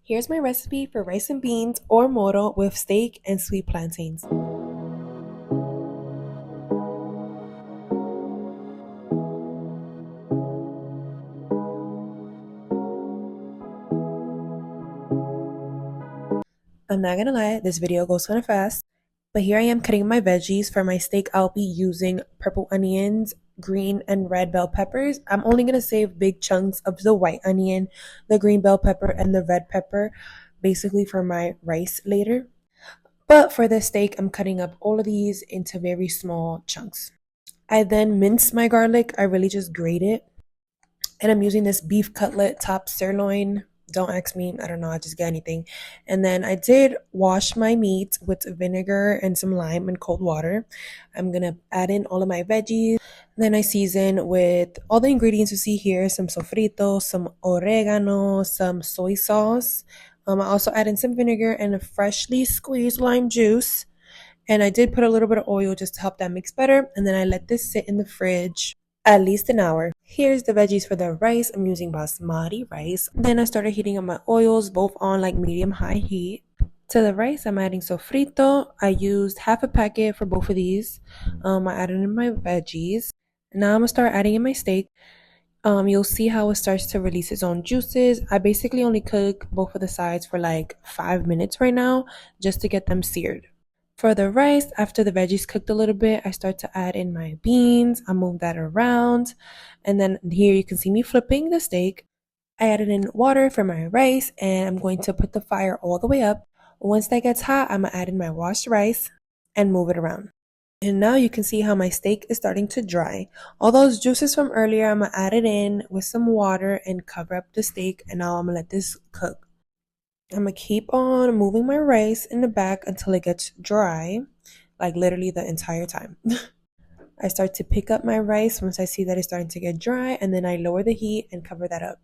Here's my recipe for rice and beans or moro with steak and sweet plantains. I'm not gonna lie, this video goes kind of fast, but here I am cutting my veggies. For my steak, I'll be using purple onions, green and red bell peppers. I'm only gonna save big chunks of the white onion, the green bell pepper, and the red pepper, basically for my rice later. But for the steak, I'm cutting up all of these into very small chunks. I then mince my garlic. I really just grate it. And I'm using this beef cutlet top sirloin. Don't ask me, I don't know, I just get anything. And then I did wash my meat with vinegar and some lime and cold water. I'm gonna add in all of my veggies. Then I season with all the ingredients you see here, some sofrito, some oregano, some soy sauce. I also add in some vinegar and a freshly squeezed lime juice. And I did put a little bit of oil just to help that mix better. And then I let this sit in the fridge at least an hour. Here's the veggies for the rice. I'm using basmati rice. Then I started heating up my oils, both on like medium-high heat. To the rice, I'm adding sofrito. I used half a packet for both of these. I added in my veggies. Now I'm gonna start adding in my steak. You'll see how it starts to release its own juices. I basically only cook both of the sides for like 5 minutes right now, just to get them seared. For the rice, after the veggies cooked a little bit, I start to add in my beans. I move that around. And then here you can see me flipping the steak. I added in water for my rice and I'm going to put the fire all the way up. Once that gets hot, I'm going to add in my washed rice and move it around. And now you can see how my steak is starting to dry. All those juices from earlier, I'm going to add it in with some water and cover up the steak. And now I'm going to let this cook. I'm gonna keep on moving my rice in the back until it gets dry, like literally the entire time. I start to pick up my rice once I see that it's starting to get dry, and then I lower the heat and cover that up.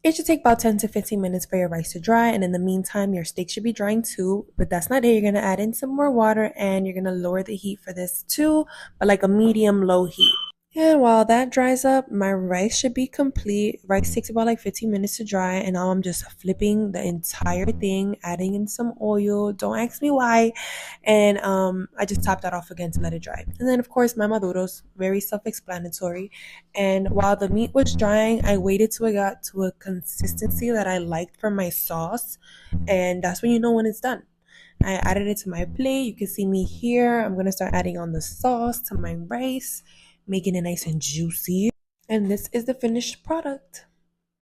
It should take about 10 to 15 minutes for your rice to dry, and in the meantime, your steak should be drying too, but that's not it. You're gonna add in some more water and you're gonna lower the heat for this too, but like a medium-low heat. And while that dries up, my rice should be complete. Rice takes about like 15 minutes to dry, and now I'm just flipping the entire thing, adding in some oil. Don't ask me why. And I just top that off again to let it dry. And then of course my maduros, very self-explanatory. And while the meat was drying, I waited till it got to a consistency that I liked for my sauce, and that's when you know when it's done. I added it to my plate. You can see me here. I'm gonna start adding on the sauce to my rice, making it nice and juicy. And this is the finished product.